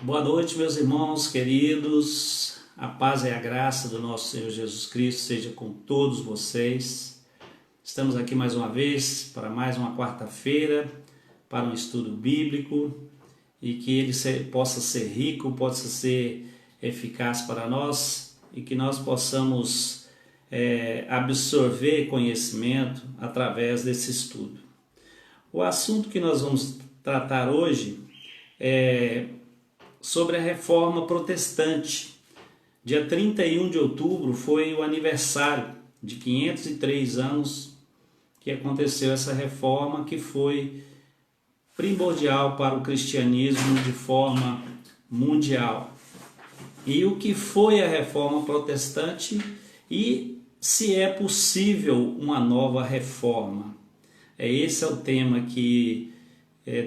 Boa noite, meus irmãos queridos. A paz e a graça do nosso Senhor Jesus Cristo seja com todos vocês. Estamos aqui mais uma vez para mais uma quarta-feira, para um estudo bíblico e que ele possa ser rico, possa ser eficaz para nós e que nós possamos absorver conhecimento através desse estudo. O assunto que nós vamos tratar hoje é sobre a Reforma Protestante. Dia 31 de outubro foi o aniversário de 503 anos que aconteceu essa reforma, que foi primordial para o cristianismo de forma mundial. E o que foi a Reforma Protestante e se é possível uma nova reforma. Esse é o tema que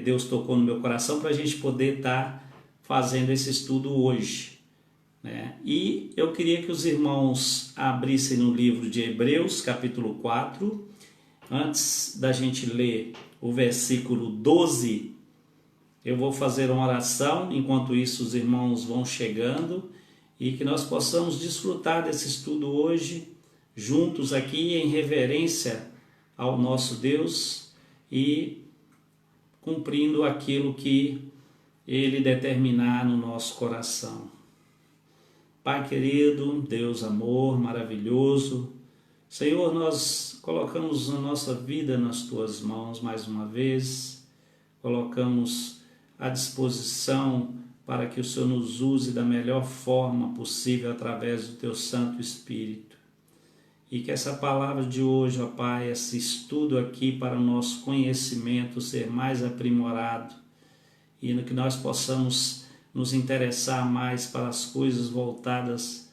Deus tocou no meu coração para a gente poder estar fazendo esse estudo hoje, né? E eu queria que os irmãos abrissem no livro de Hebreus, capítulo 4. Antes da gente ler o versículo 12, eu vou fazer uma oração. Enquanto isso, os irmãos vão chegando e que nós possamos desfrutar desse estudo hoje, juntos aqui em reverência ao nosso Deus e cumprindo aquilo que Ele determinar no nosso coração. Pai querido, Deus amor maravilhoso, Senhor, nós colocamos a nossa vida nas Tuas mãos mais uma vez, colocamos à disposição para que o Senhor nos use da melhor forma possível através do Teu Santo Espírito. E que essa palavra de hoje, ó Pai, esse estudo aqui para o nosso conhecimento ser mais aprimorado, e no que nós possamos nos interessar mais para as coisas voltadas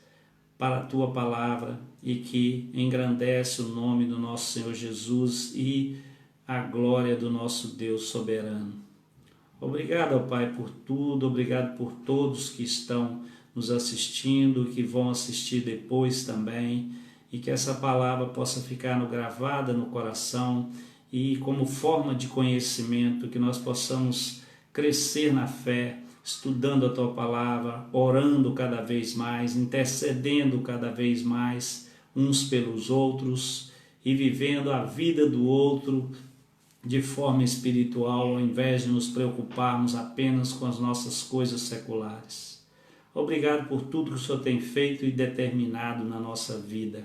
para a Tua Palavra e que engrandece o nome do nosso Senhor Jesus e a glória do nosso Deus soberano. Obrigado, ó Pai, por tudo, obrigado por todos que estão nos assistindo, que vão assistir depois também, e que essa palavra possa ficar gravada no coração e como forma de conhecimento, que nós possamos crescer na fé, estudando a Tua Palavra, orando cada vez mais, intercedendo cada vez mais uns pelos outros e vivendo a vida do outro de forma espiritual, ao invés de nos preocuparmos apenas com as nossas coisas seculares. Obrigado por tudo que o Senhor tem feito e determinado na nossa vida.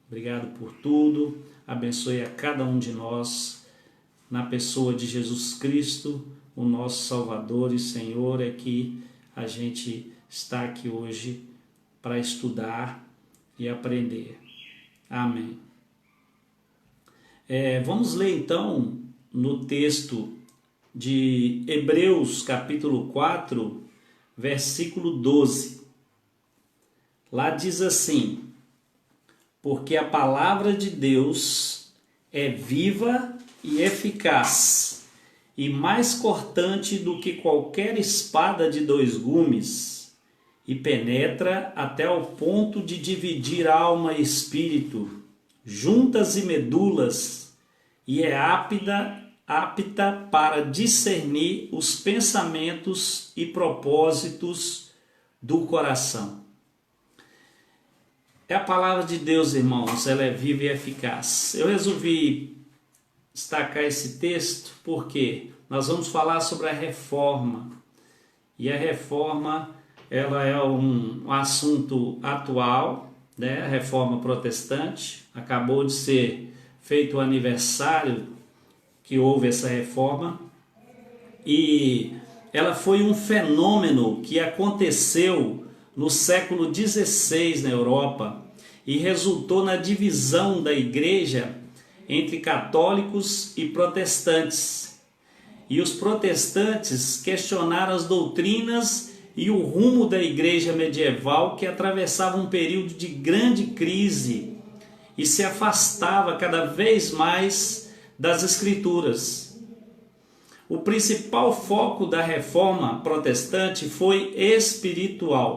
Obrigado por tudo, abençoe a cada um de nós, na pessoa de Jesus Cristo, o nosso Salvador e Senhor. É que a gente está aqui hoje para estudar e aprender. Amém. Vamos ler então no texto de Hebreus capítulo 4, versículo 12. Lá diz assim: porque a palavra de Deus é viva e eficaz, e mais cortante do que qualquer espada de dois gumes, e penetra até ao ponto de dividir alma e espírito, juntas e medulas, e é apta para discernir os pensamentos e propósitos do coração. A palavra de Deus, irmãos, ela é viva e eficaz. Eu resolvi destacar esse texto porque nós vamos falar sobre a reforma. E a reforma, ela é um assunto atual, né? A reforma protestante. Acabou de ser feito o aniversário que houve essa reforma. E ela foi um fenômeno que aconteceu no século XVI na Europa e resultou na divisão da igreja entre católicos e protestantes. E os protestantes questionaram as doutrinas e o rumo da igreja medieval, que atravessava um período de grande crise e se afastava cada vez mais das Escrituras. O principal foco da reforma protestante foi espiritual.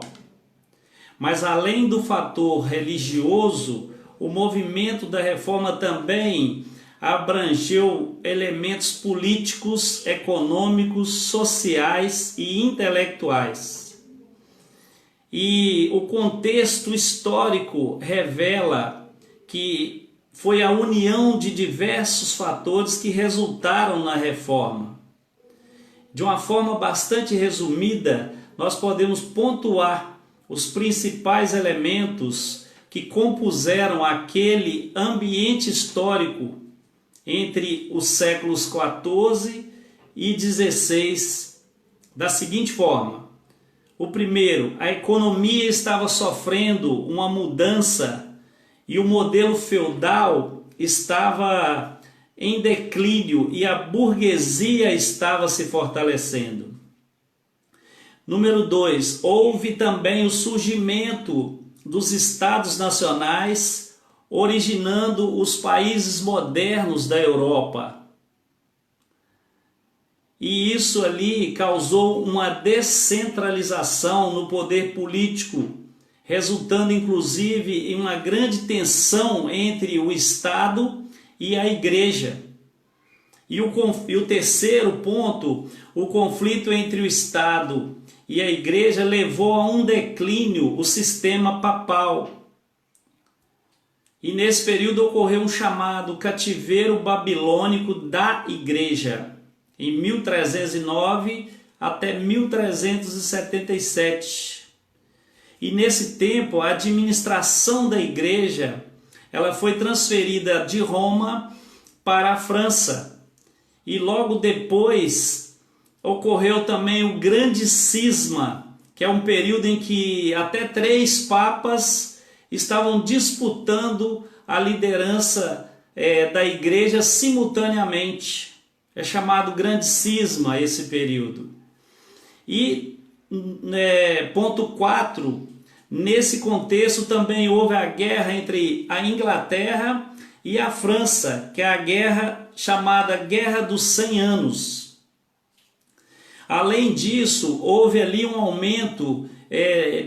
Mas além do fator religioso, o movimento da reforma também abrangeu elementos políticos, econômicos, sociais e intelectuais. E o contexto histórico revela que foi a união de diversos fatores que resultaram na reforma. De uma forma bastante resumida, nós podemos pontuar os principais elementos que compuseram aquele ambiente histórico entre os séculos XIV e XVI da seguinte forma. O primeiro, a economia estava sofrendo uma mudança e o modelo feudal estava em declínio e a burguesia estava se fortalecendo. Número 2, houve também o surgimento dos estados nacionais, originando os países modernos da Europa. E isso ali causou uma descentralização no poder político, resultando inclusive em uma grande tensão entre o Estado e a Igreja. E o terceiro ponto, o conflito entre o Estado e a Igreja levou a um declínio o sistema papal. E nesse período ocorreu um chamado cativeiro babilônico da Igreja, em 1309 até 1377. E nesse tempo a administração da Igreja ela foi transferida de Roma para a França. E logo depois ocorreu também o Grande Cisma, que é um período em que até 3 papas estavam disputando a liderança da Igreja simultaneamente. É chamado Grande Cisma esse período. E ponto 4, nesse contexto também houve a guerra entre a Inglaterra e a França, que é a guerra chamada Guerra dos 100 Anos. Além disso, houve ali um aumento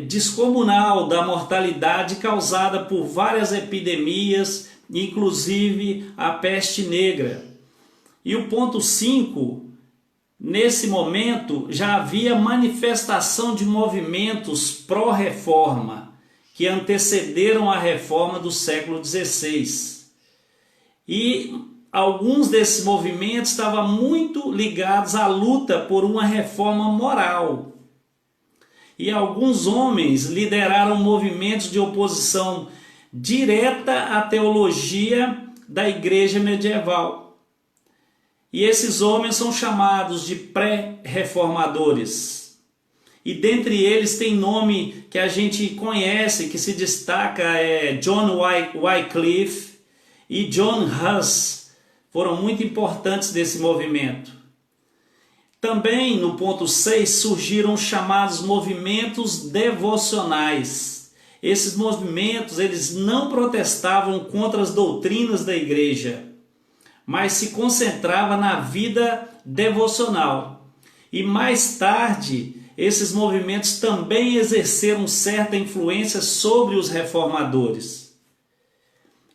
descomunal da mortalidade causada por várias epidemias, inclusive a peste negra. E o ponto 5, nesse momento já havia manifestação de movimentos pró-reforma, que antecederam a reforma do século XVI. E alguns desses movimentos estavam muito ligados à luta por uma reforma moral. E alguns homens lideraram movimentos de oposição direta à teologia da igreja medieval. E esses homens são chamados de pré-reformadores. E dentre eles tem nome que a gente conhece, que se destaca, John Wycliffe e John Huss. Foram muito importantes desse movimento. Também no ponto 6 surgiram os chamados movimentos devocionais. Esses movimentos eles não protestavam contra as doutrinas da igreja, mas se concentrava na vida devocional. E mais tarde, esses movimentos também exerceram certa influência sobre os reformadores.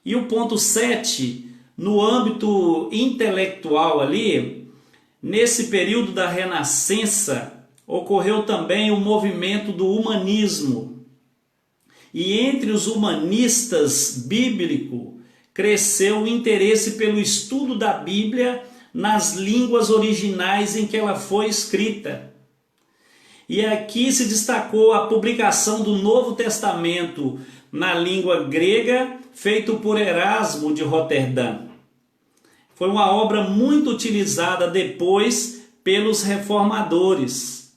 E o ponto 7, no âmbito intelectual ali, nesse período da Renascença, ocorreu também o movimento do humanismo. E entre os humanistas bíblicos, cresceu o interesse pelo estudo da Bíblia nas línguas originais em que ela foi escrita. E aqui se destacou a publicação do Novo Testamento na língua grega, feito por Erasmo de Roterdã. Foi uma obra muito utilizada depois pelos reformadores.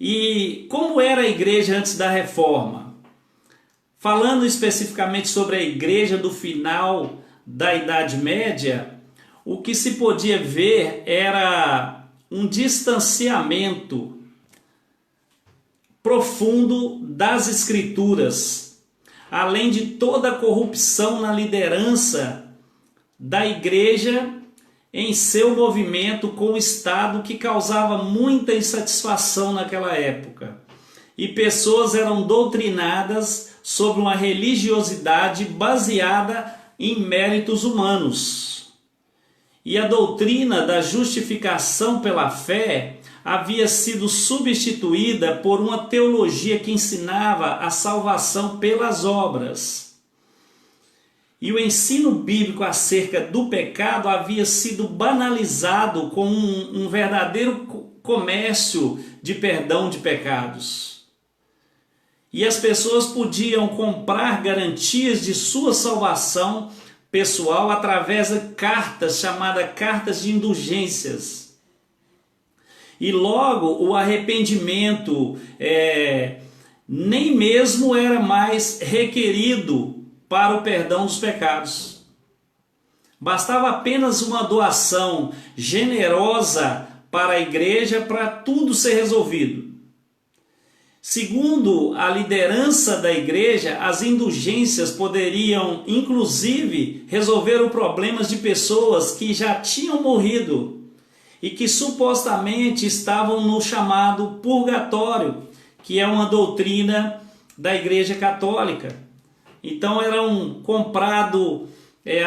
E como era a igreja antes da reforma? Falando especificamente sobre a igreja do final da Idade Média, o que se podia ver era um distanciamento profundo das Escrituras, além de toda a corrupção na liderança da igreja em seu movimento com o Estado, que causava muita insatisfação naquela época. E pessoas eram doutrinadas sobre uma religiosidade baseada em méritos humanos. E a doutrina da justificação pela fé havia sido substituída por uma teologia que ensinava a salvação pelas obras. E o ensino bíblico acerca do pecado havia sido banalizado com um verdadeiro comércio de perdão de pecados. E as pessoas podiam comprar garantias de sua salvação pessoal através de cartas chamadas cartas de indulgências. E logo o arrependimento nem mesmo era mais requerido para o perdão dos pecados. Bastava apenas uma doação generosa para a igreja para tudo ser resolvido. Segundo a liderança da igreja, as indulgências poderiam, inclusive, resolver os problemas de pessoas que já tinham morrido e que supostamente estavam no chamado purgatório, que é uma doutrina da Igreja Católica. Então eram comprado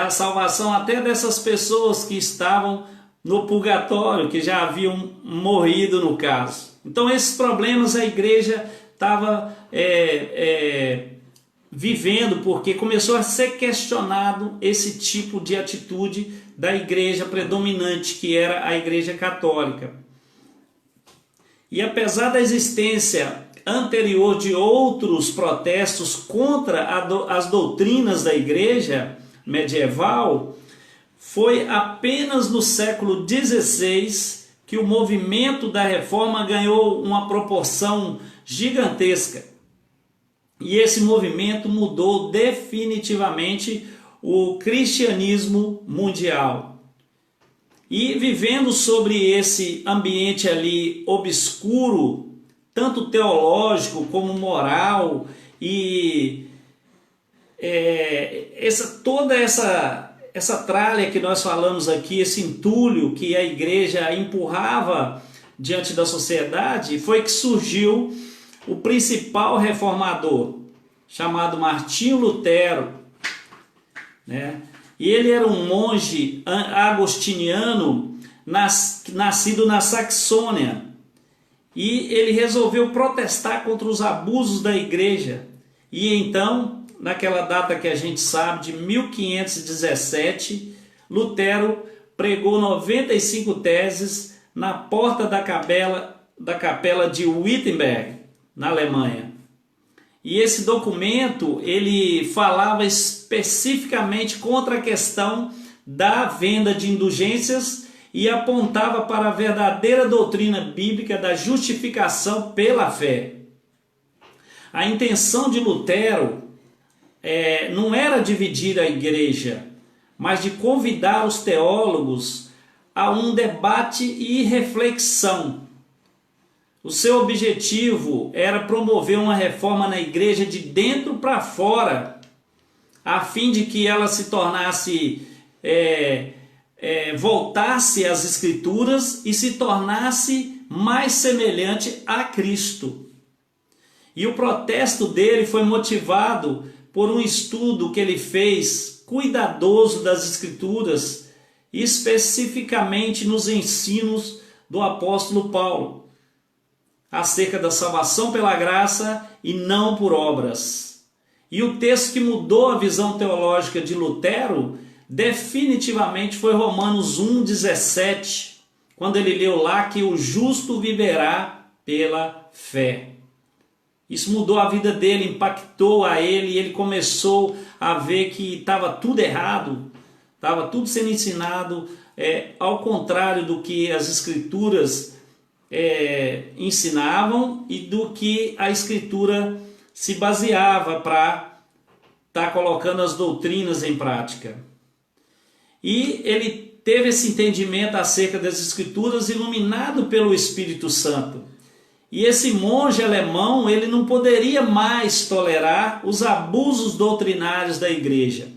a salvação até dessas pessoas que estavam no purgatório, que já haviam morrido no caso. Então esses problemas a igreja estava vivendo, porque começou a ser questionado esse tipo de atitude da igreja predominante, que era a Igreja Católica. E apesar da existência anterior de outros protestos contra as doutrinas da igreja medieval, foi apenas no século XVI que o movimento da reforma ganhou uma proporção gigantesca. E esse movimento mudou definitivamente o cristianismo mundial. E vivendo sobre esse ambiente ali obscuro, tanto teológico como moral, e toda essa tralha que nós falamos aqui, esse entulho que a igreja empurrava diante da sociedade, foi que surgiu o principal reformador, chamado Martinho Lutero, né? E ele era um monge agostiniano nascido na Saxônia, e ele resolveu protestar contra os abusos da igreja. E então, naquela data que a gente sabe, de 1517, Lutero pregou 95 teses na porta da capela de Wittenberg, na Alemanha. E esse documento, ele falava especificamente contra a questão da venda de indulgências e apontava para a verdadeira doutrina bíblica da justificação pela fé. A intenção de Lutero não era dividir a igreja, mas de convidar os teólogos a um debate e reflexão. O seu objetivo era promover uma reforma na igreja de dentro para fora, a fim de que ela se tornasse, voltasse às Escrituras e se tornasse mais semelhante a Cristo. E o protesto dele foi motivado por um estudo que ele fez cuidadoso das Escrituras, especificamente nos ensinos do apóstolo Paulo, acerca da salvação pela graça e não por obras. E o texto que mudou a visão teológica de Lutero definitivamente foi Romanos 1,17, quando ele leu lá que o justo viverá pela fé. Isso mudou a vida dele, impactou a ele, e ele começou a ver que estava tudo errado, estava tudo sendo ensinado ao contrário do que as Escrituras ensinavam e do que a Escritura se baseava para estar colocando as doutrinas em prática. E ele teve esse entendimento acerca das Escrituras iluminado pelo Espírito Santo. E esse monge alemão, ele não poderia mais tolerar os abusos doutrinários da igreja.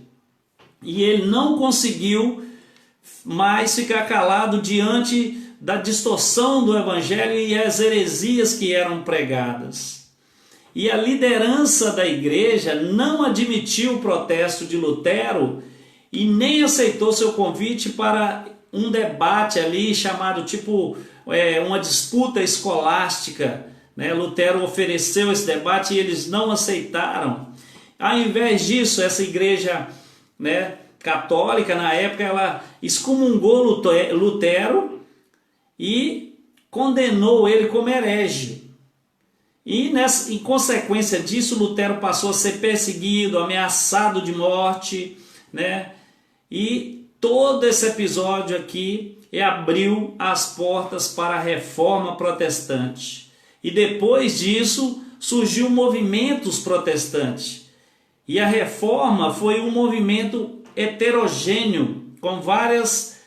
E ele não conseguiu mais ficar calado diante da distorção do evangelho e as heresias que eram pregadas. E a liderança da igreja não admitiu o protesto de Lutero e nem aceitou seu convite para um debate ali chamado uma disputa escolástica, né? Lutero ofereceu esse debate e eles não aceitaram. Ao invés disso, essa igreja, né, católica na época, ela excomungou Lutero e condenou ele como herege. E em consequência disso, Lutero passou a ser perseguido, ameaçado de morte, né? E todo esse episódio aqui abriu as portas para a reforma protestante. E depois disso surgiu movimentos protestantes. E a reforma foi um movimento heterogêneo, com várias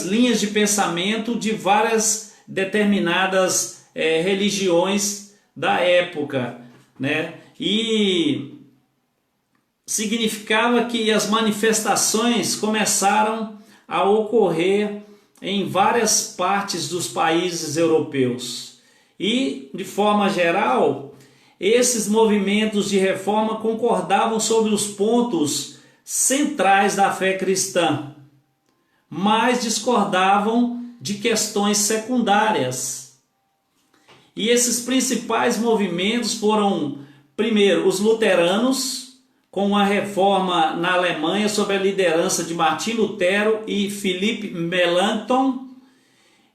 linhas de pensamento de várias determinadas religiões da época, né? E significava que as manifestações começaram a ocorrer em várias partes dos países europeus. E, de forma geral, esses movimentos de reforma concordavam sobre os pontos centrais da fé cristã, mas discordavam de questões secundárias. E esses principais movimentos foram, primeiro, os luteranos, com a reforma na Alemanha sob a liderança de Martim Lutero e Philipp Melanchthon,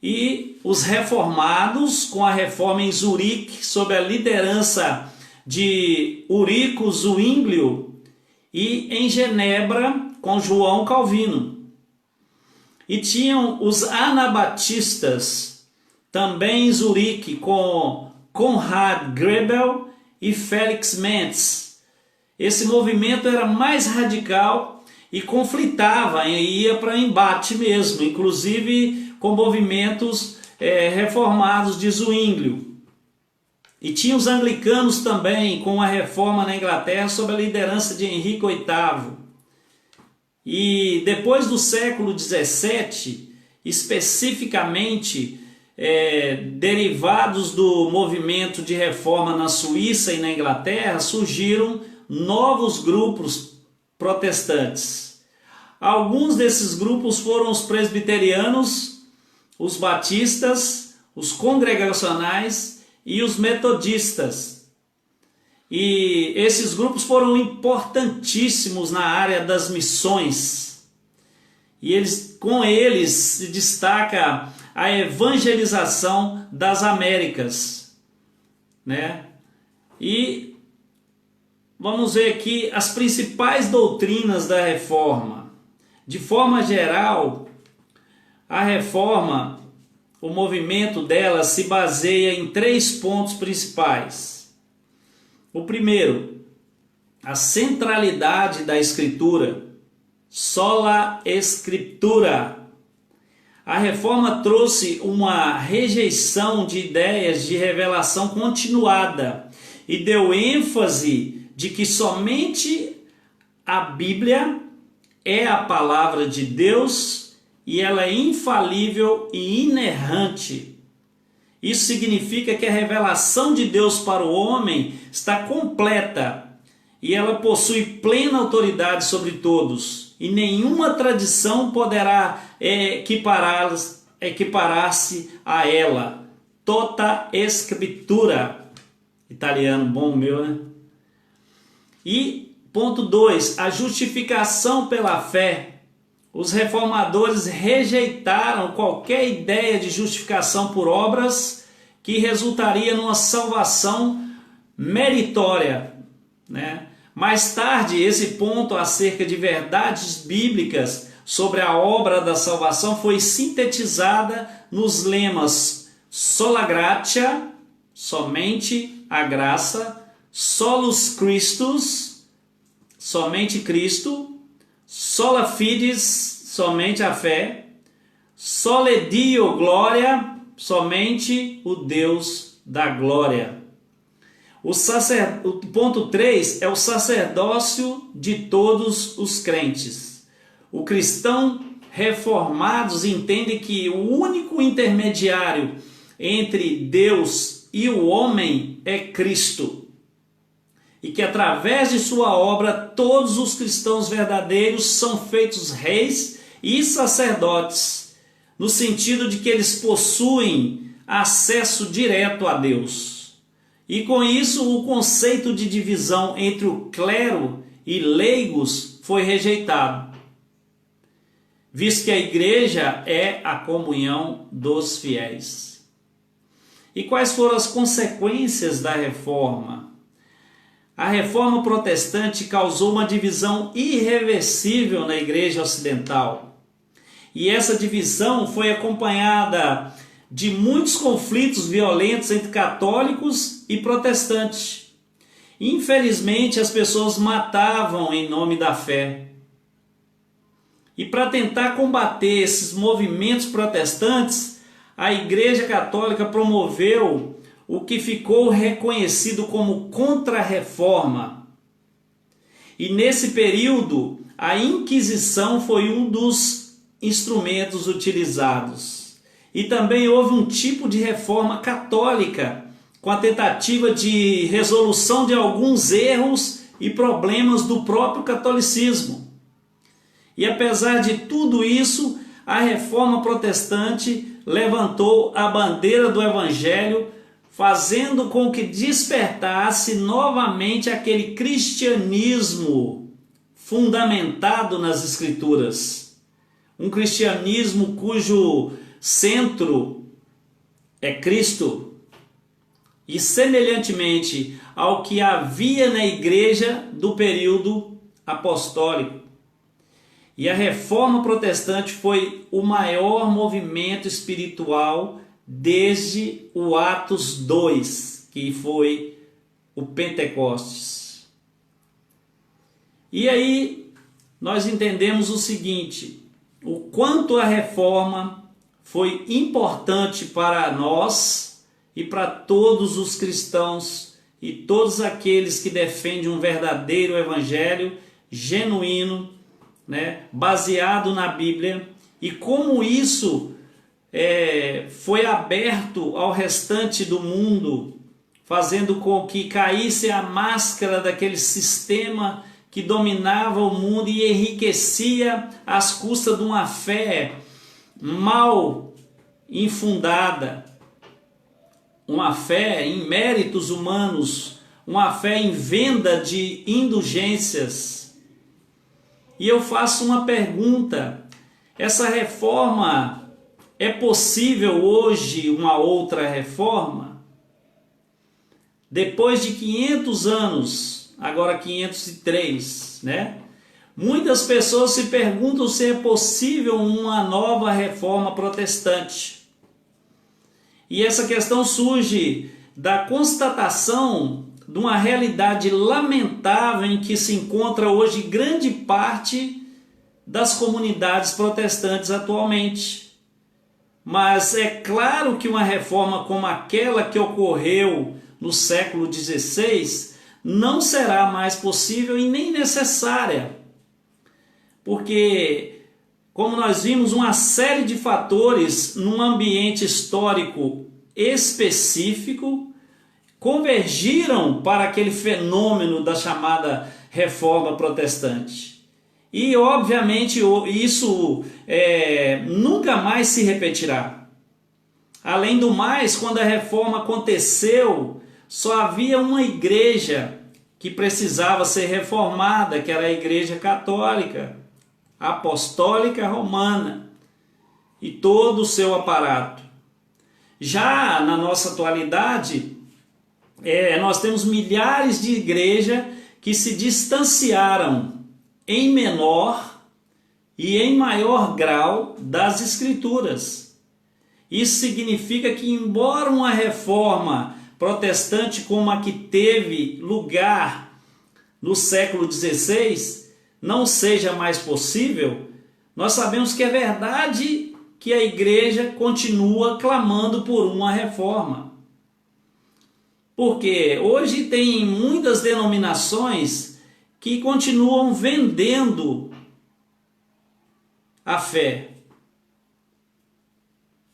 e os reformados com a reforma em Zurique sob a liderança de Ulrico Zwinglio, e em Genebra com João Calvino. E tinham os anabatistas também em Zurique com Konrad Grebel e Felix Mentz. Esse movimento era mais radical e conflitava, e ia para embate mesmo, inclusive com movimentos reformados de Zwinglio. E tinha os anglicanos também, com a reforma na Inglaterra sob a liderança de Henrique VIII. E depois do século XVII, especificamente derivados do movimento de reforma na Suíça e na Inglaterra, surgiram novos grupos protestantes. Alguns desses grupos foram os presbiterianos, os batistas, os congregacionais e os metodistas. E esses grupos foram importantíssimos na área das missões. E com eles se destaca a evangelização das Américas, né? E vamos ver aqui as principais doutrinas da reforma. De forma geral, a reforma, o movimento dela se baseia em 3 pontos principais. O primeiro, a centralidade da Escritura, sola Scriptura. A reforma trouxe uma rejeição de ideias de revelação continuada e deu ênfase de que somente a Bíblia é a palavra de Deus e ela é infalível e inerrante. Isso significa que a revelação de Deus para o homem está completa e ela possui plena autoridade sobre todos, e nenhuma tradição poderá equiparar-se a ela. Tota Scriptura. Italiano bom meu, né? E ponto 2, a justificação pela fé. Os reformadores rejeitaram qualquer ideia de justificação por obras que resultaria numa salvação meritória, né? Mais tarde, esse ponto acerca de verdades bíblicas sobre a obra da salvação foi sintetizada nos lemas sola gratia, somente a graça, solus Christus, somente Cristo, sola fides, somente a fé, sole Dio gloria, somente o Deus da glória. O ponto 3 é o sacerdócio de todos os crentes. O cristão reformados entende que o único intermediário entre Deus e o homem é Cristo. e que através de sua obra todos os cristãos verdadeiros são feitos reis e sacerdotes, no sentido de que eles possuem acesso direto a Deus. E com isso o conceito de divisão entre o clero e leigos foi rejeitado, visto que a igreja é a comunhão dos fiéis. E quais foram as consequências da reforma? A reforma protestante causou uma divisão irreversível na igreja ocidental. E essa divisão foi acompanhada de muitos conflitos violentos entre católicos e protestantes. Infelizmente, as pessoas matavam em nome da fé. E para tentar combater esses movimentos protestantes, a Igreja Católica promoveu o que ficou reconhecido como Contra-Reforma. E nesse período, a Inquisição foi um dos instrumentos utilizados. E também houve um tipo de reforma católica, com a tentativa de resolução de alguns erros e problemas do próprio catolicismo. E apesar de tudo isso, a reforma protestante levantou a bandeira do Evangelho, fazendo com que despertasse novamente aquele cristianismo fundamentado nas Escrituras. Um cristianismo cujo centro é Cristo. E semelhantemente ao que havia na igreja do período apostólico. E a reforma protestante foi o maior movimento espiritual desde o Atos 2, que foi o Pentecostes. E aí nós entendemos o seguinte: o quanto a reforma foi importante para nós e para todos os cristãos e todos aqueles que defendem um verdadeiro evangelho genuíno, baseado na Bíblia, e como isso foi aberto ao restante do mundo, fazendo com que caísse a máscara daquele sistema que dominava o mundo e enriquecia às custas de uma fé mal infundada, uma fé em méritos humanos, uma fé em venda de indulgências. E eu faço uma pergunta: essa reforma, é possível hoje uma outra reforma? Depois de 500 anos, agora 503, muitas pessoas se perguntam se é possível uma nova reforma protestante. E essa questão surge da constatação de uma realidade lamentável em que se encontra hoje grande parte das comunidades protestantes atualmente. Mas é claro que uma reforma como aquela que ocorreu no século XVI não será mais possível e nem necessária, porque, como nós vimos, uma série de fatores num ambiente histórico específico convergiram para aquele fenômeno da chamada Reforma Protestante. E, obviamente, isso nunca mais se repetirá. Além do mais, quando a reforma aconteceu, só havia uma igreja que precisava ser reformada, que era a Igreja Católica, Apostólica Romana, e todo o seu aparato. Já na nossa atualidade, nós temos milhares de igrejas que se distanciaram em menor e em maior grau das Escrituras. Isso significa que, embora uma reforma protestante como a que teve lugar no século XVI não seja mais possível, nós sabemos que é verdade que a igreja continua clamando por uma reforma. Porque hoje tem muitas denominações que continuam vendendo a fé.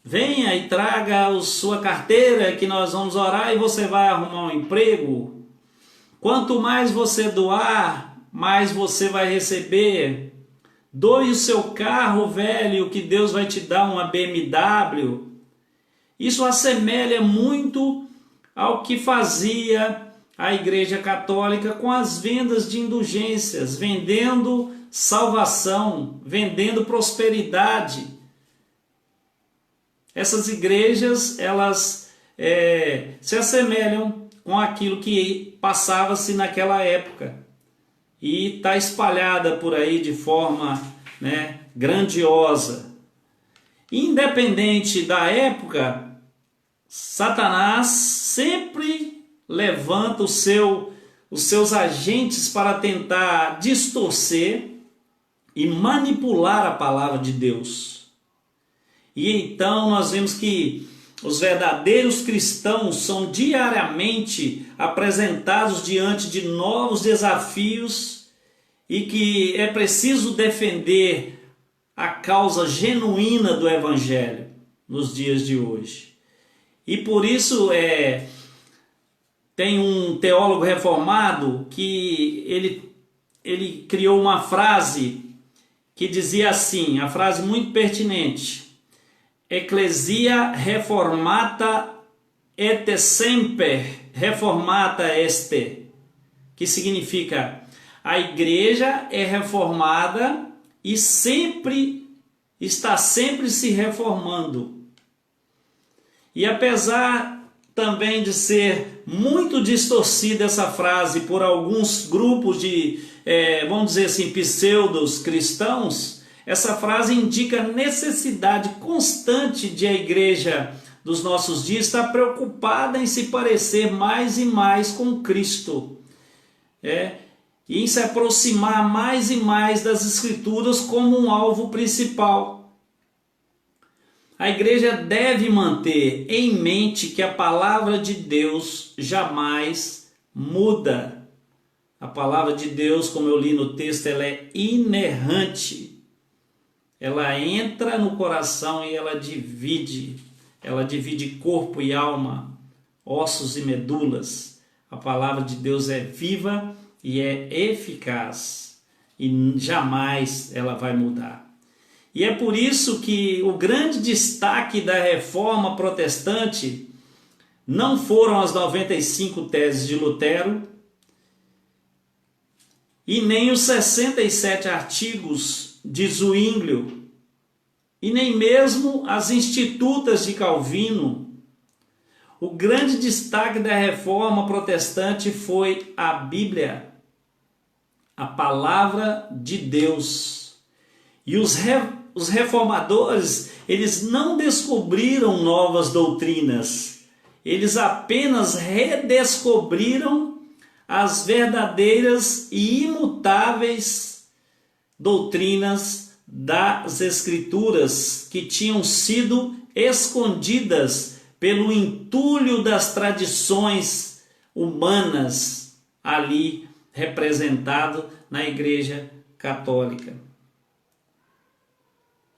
Venha e traga a sua carteira que nós vamos orar e você vai arrumar um emprego. Quanto mais você doar, mais você vai receber. Doe o seu carro velho, que Deus vai te dar uma BMW. Isso assemelha muito ao que fazia a Igreja Católica com as vendas de indulgências, vendendo salvação, vendendo prosperidade. Essas igrejas, elas se assemelham com aquilo que passava-se naquela época. E está espalhada por aí de forma, grandiosa. Independente da época, Satanás sempre levanta os seus agentes para tentar distorcer e manipular a palavra de Deus. E então nós vemos que os verdadeiros cristãos são diariamente apresentados diante de novos desafios e que é preciso defender a causa genuína do Evangelho nos dias de hoje. E por isso tem um teólogo reformado que ele criou uma frase que dizia assim, a frase muito pertinente: Ecclesia reformata et semper reformata est, que significa a igreja é reformada e está sempre se reformando. E apesar também de ser muito distorcida essa frase por alguns grupos de, vamos dizer assim, pseudos cristãos, essa frase indica a necessidade constante de a igreja dos nossos dias estar preocupada em se parecer mais e mais com Cristo. E em se aproximar mais e mais das Escrituras como um alvo principal. A igreja deve manter em mente que a palavra de Deus jamais muda. A palavra de Deus, como eu li no texto, ela é inerrante. Ela entra no coração e ela divide corpo e alma, ossos e medulas. A palavra de Deus é viva e é eficaz e jamais ela vai mudar. E é por isso que o grande destaque da reforma protestante não foram as 95 teses de Lutero e nem os 67 artigos de Zwinglio e nem mesmo as institutas de Calvino. O grande destaque da reforma protestante foi a Bíblia, a palavra de Deus. E os reformadores, eles não descobriram novas doutrinas, eles apenas redescobriram as verdadeiras e imutáveis doutrinas das Escrituras que tinham sido escondidas pelo entulho das tradições humanas ali representado na Igreja Católica.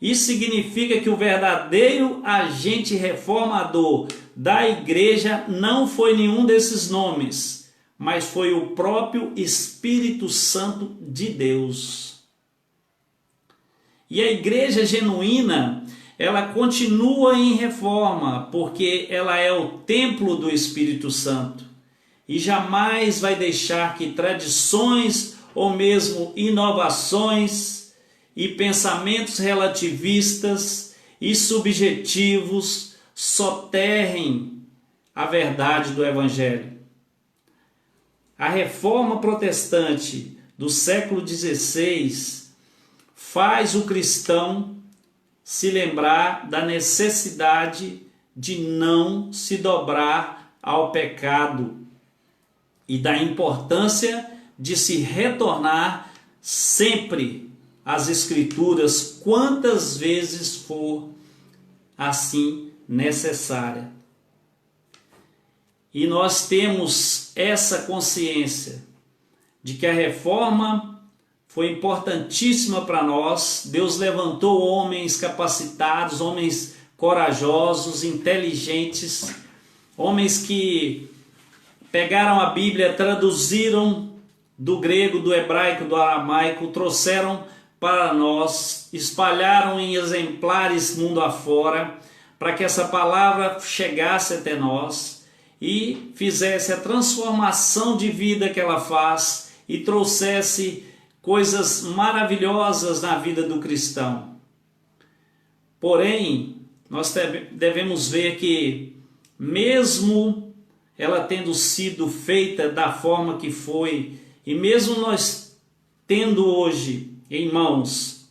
Isso significa que o verdadeiro agente reformador da igreja não foi nenhum desses nomes, mas foi o próprio Espírito Santo de Deus. E a igreja genuína, ela continua em reforma, porque ela é o templo do Espírito Santo e jamais vai deixar que tradições ou mesmo inovações e pensamentos relativistas e subjetivos soterrem a verdade do Evangelho. A reforma protestante do século XVI faz o cristão se lembrar da necessidade de não se dobrar ao pecado e da importância de se retornar sempre às Escrituras, quantas vezes for assim necessária. E nós temos essa consciência de que a reforma foi importantíssima para nós. Deus levantou homens capacitados, homens corajosos, inteligentes, homens que pegaram a Bíblia, traduziram do grego, do hebraico, do aramaico, trouxeram para nós, espalharam em exemplares mundo afora, para que essa palavra chegasse até nós e fizesse a transformação de vida que ela faz e trouxesse coisas maravilhosas na vida do cristão. Porém, nós devemos ver que, mesmo ela tendo sido feita da forma que foi, e mesmo nós tendo hoje em mãos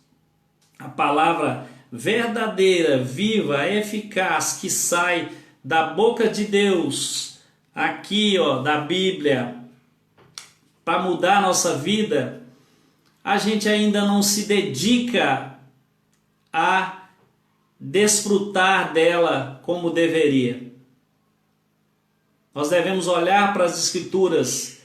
a palavra verdadeira, viva, eficaz, que sai da boca de Deus, aqui da Bíblia, para mudar a nossa vida, a gente ainda não se dedica a desfrutar dela como deveria. Nós devemos olhar para as Escrituras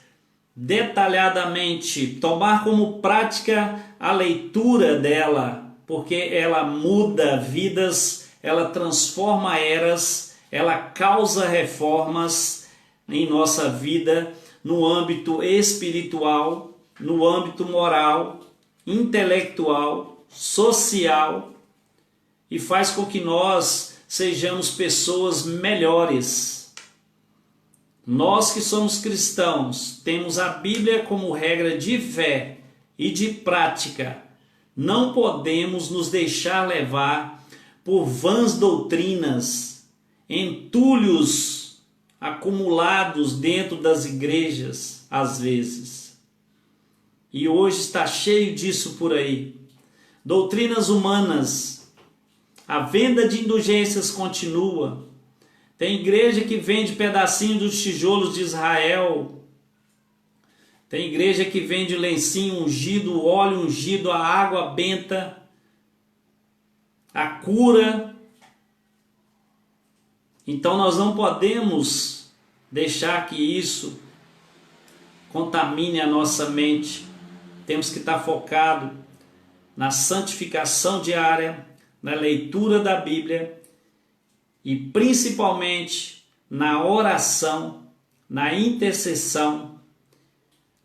detalhadamente, tomar como prática a leitura dela, porque ela muda vidas, ela transforma eras, ela causa reformas em nossa vida, no âmbito espiritual, no âmbito moral, intelectual, social, e faz com que nós sejamos pessoas melhores. Nós que somos cristãos, temos a Bíblia como regra de fé e de prática. Não podemos nos deixar levar por vãs doutrinas, entulhos acumulados dentro das igrejas, às vezes. E hoje está cheio disso por aí. Doutrinas humanas. A venda de indulgências continua. Tem igreja que vende pedacinho dos tijolos de Israel. Tem igreja que vende lencinho ungido, óleo ungido, a água benta, a cura. Então nós não podemos deixar que isso contamine a nossa mente. Temos que estar focado na santificação diária, na leitura da Bíblia, e principalmente na oração, na intercessão,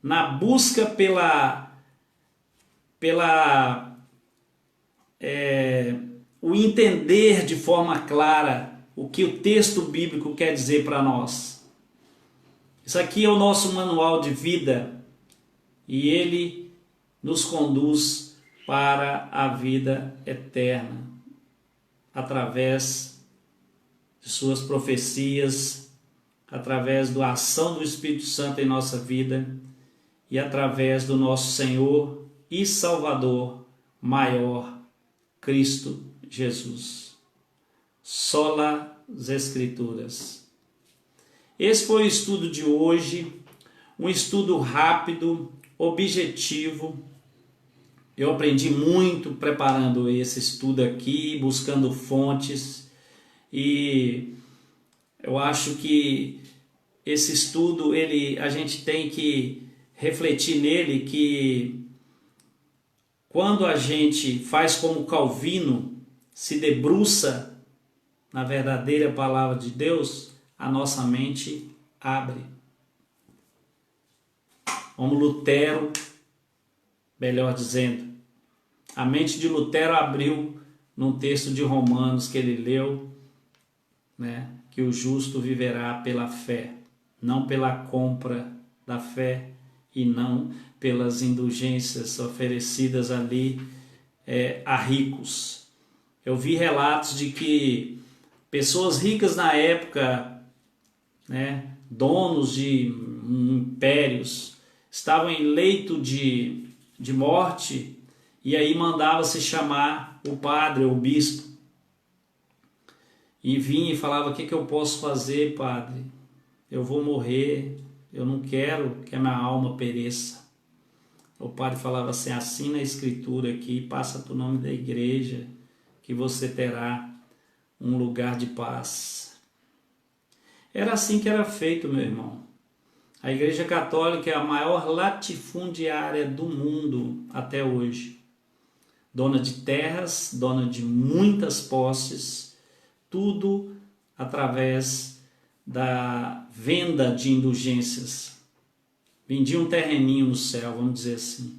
na busca o entender de forma clara o que o texto bíblico quer dizer para nós. Isso aqui é o nosso manual de vida e ele nos conduz para a vida eterna através de suas profecias, através da ação do Espírito Santo em nossa vida e através do nosso Senhor e Salvador maior, Cristo Jesus. Sola as Escrituras. Esse foi o estudo de hoje, um estudo rápido, objetivo. Eu aprendi muito preparando esse estudo aqui, buscando fontes. E eu acho que esse estudo, a gente tem que refletir nele, que quando a gente faz como Calvino, se debruça na verdadeira palavra de Deus, a nossa mente abre. Como Lutero, melhor dizendo, a mente de Lutero abriu num texto de Romanos que ele leu, que o justo viverá pela fé, não pela compra da fé e não pelas indulgências oferecidas ali a ricos. Eu vi relatos de que pessoas ricas na época, donos de impérios, estavam em leito de morte e aí mandava-se chamar o padre, o bispo. E vinha e falava: o que eu posso fazer, padre? Eu vou morrer, eu não quero que a minha alma pereça. O padre falava assim: assina a escritura aqui, passa para o nome da igreja, que você terá um lugar de paz. Era assim que era feito, meu irmão. A Igreja Católica é a maior latifundiária do mundo até hoje. Dona de terras, dona de muitas posses, tudo através da venda de indulgências. Vendia um terreninho no céu, vamos dizer assim.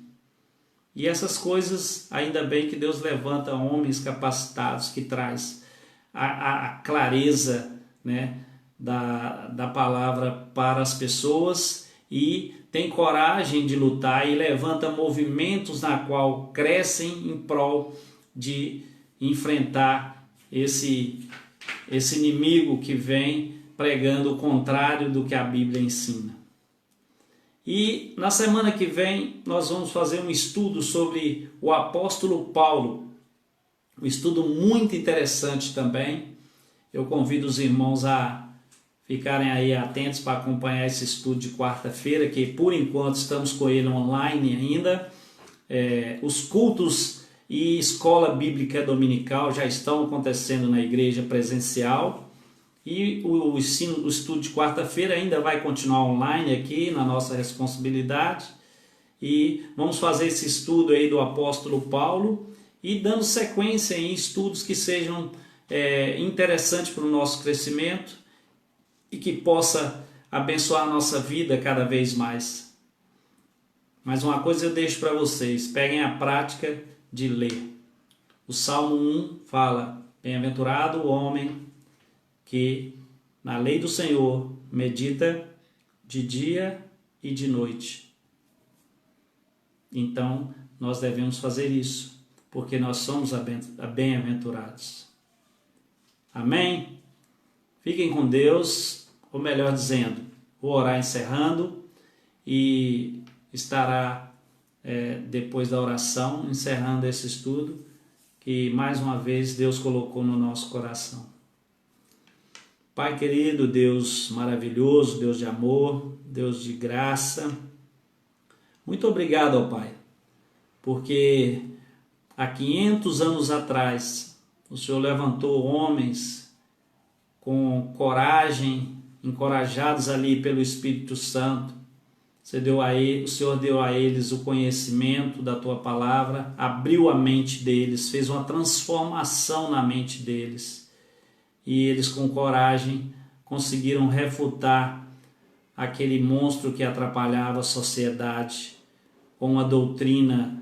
E essas coisas, ainda bem que Deus levanta homens capacitados que traz a clareza, né, da palavra para as pessoas e tem coragem de lutar e levanta movimentos na qual crescem em prol de enfrentar esse inimigo que vem pregando o contrário do que a Bíblia ensina. E na semana que vem nós vamos fazer um estudo sobre o apóstolo Paulo, um estudo muito interessante também. Eu convido os irmãos a ficarem aí atentos para acompanhar esse estudo de quarta-feira, que por enquanto estamos com ele online ainda. Os cultos e escola bíblica dominical já estão acontecendo na igreja presencial. E o estudo de quarta-feira ainda vai continuar online aqui, na nossa responsabilidade. E vamos fazer esse estudo aí do apóstolo Paulo e dando sequência em estudos que sejam interessantes para o nosso crescimento e que possa abençoar a nossa vida cada vez mais. Mas uma coisa eu deixo para vocês, peguem a prática de ler. O Salmo 1 fala: bem-aventurado o homem que na lei do Senhor medita de dia e de noite. Então, nós devemos fazer isso, porque nós somos bem-aventurados. Amém? Fiquem com Deus, ou melhor dizendo, vou orar encerrando e estará depois da oração, encerrando esse estudo, que mais uma vez Deus colocou no nosso coração. Pai querido, Deus maravilhoso, Deus de amor, Deus de graça, muito obrigado, ó Pai, porque há 500 anos atrás o Senhor levantou homens com coragem, encorajados ali pelo Espírito Santo. O Senhor deu a eles o conhecimento da Tua palavra, abriu a mente deles, fez uma transformação na mente deles. E eles com coragem conseguiram refutar aquele monstro que atrapalhava a sociedade com uma doutrina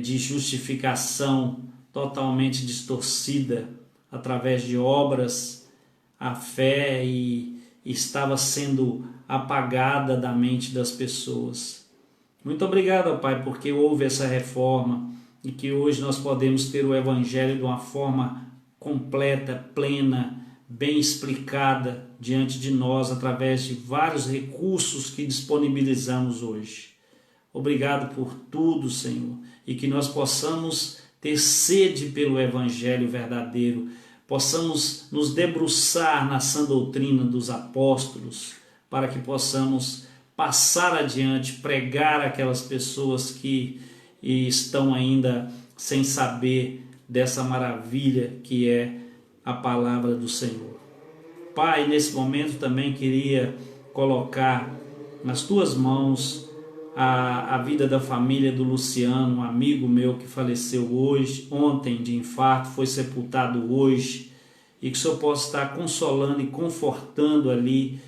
de justificação totalmente distorcida através de obras. A fé estava sendo apagada da mente das pessoas. Muito obrigado, Pai, porque houve essa reforma e que hoje nós podemos ter o Evangelho de uma forma completa, plena, bem explicada diante de nós através de vários recursos que disponibilizamos hoje. Obrigado por tudo, Senhor, e que nós possamos ter sede pelo Evangelho verdadeiro, possamos nos debruçar na sã doutrina dos apóstolos, para que possamos passar adiante, pregar aquelas pessoas que estão ainda sem saber dessa maravilha que é a palavra do Senhor. Pai, nesse momento também queria colocar nas Tuas mãos a vida da família do Luciano, um amigo meu que faleceu ontem de infarto, foi sepultado hoje, e que o Senhor possa estar consolando e confortando ali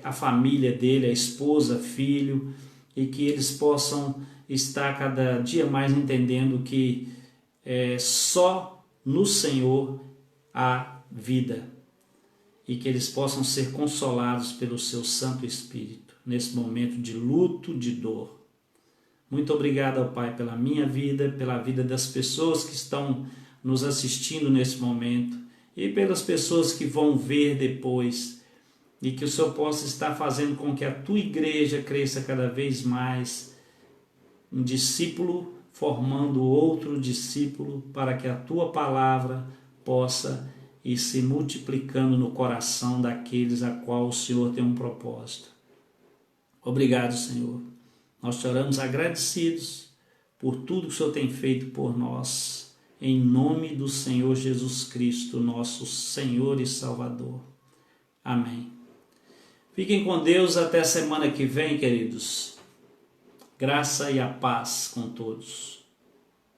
a família dele, a esposa, filho, e que eles possam estar cada dia mais entendendo que só no Senhor há vida, e que eles possam ser consolados pelo Seu Santo Espírito nesse momento de luto, de dor. Muito obrigado, ao Pai, pela minha vida, pela vida das pessoas que estão nos assistindo nesse momento e pelas pessoas que vão ver depois, e que o Senhor possa estar fazendo com que a Tua igreja cresça cada vez mais, um discípulo formando outro discípulo, para que a Tua palavra possa ir se multiplicando no coração daqueles a qual o Senhor tem um propósito. Obrigado, Senhor. Nós te oramos agradecidos por tudo que o Senhor tem feito por nós, em nome do Senhor Jesus Cristo, nosso Senhor e Salvador. Amém. Fiquem com Deus até semana que vem, queridos. Graça e a paz com todos.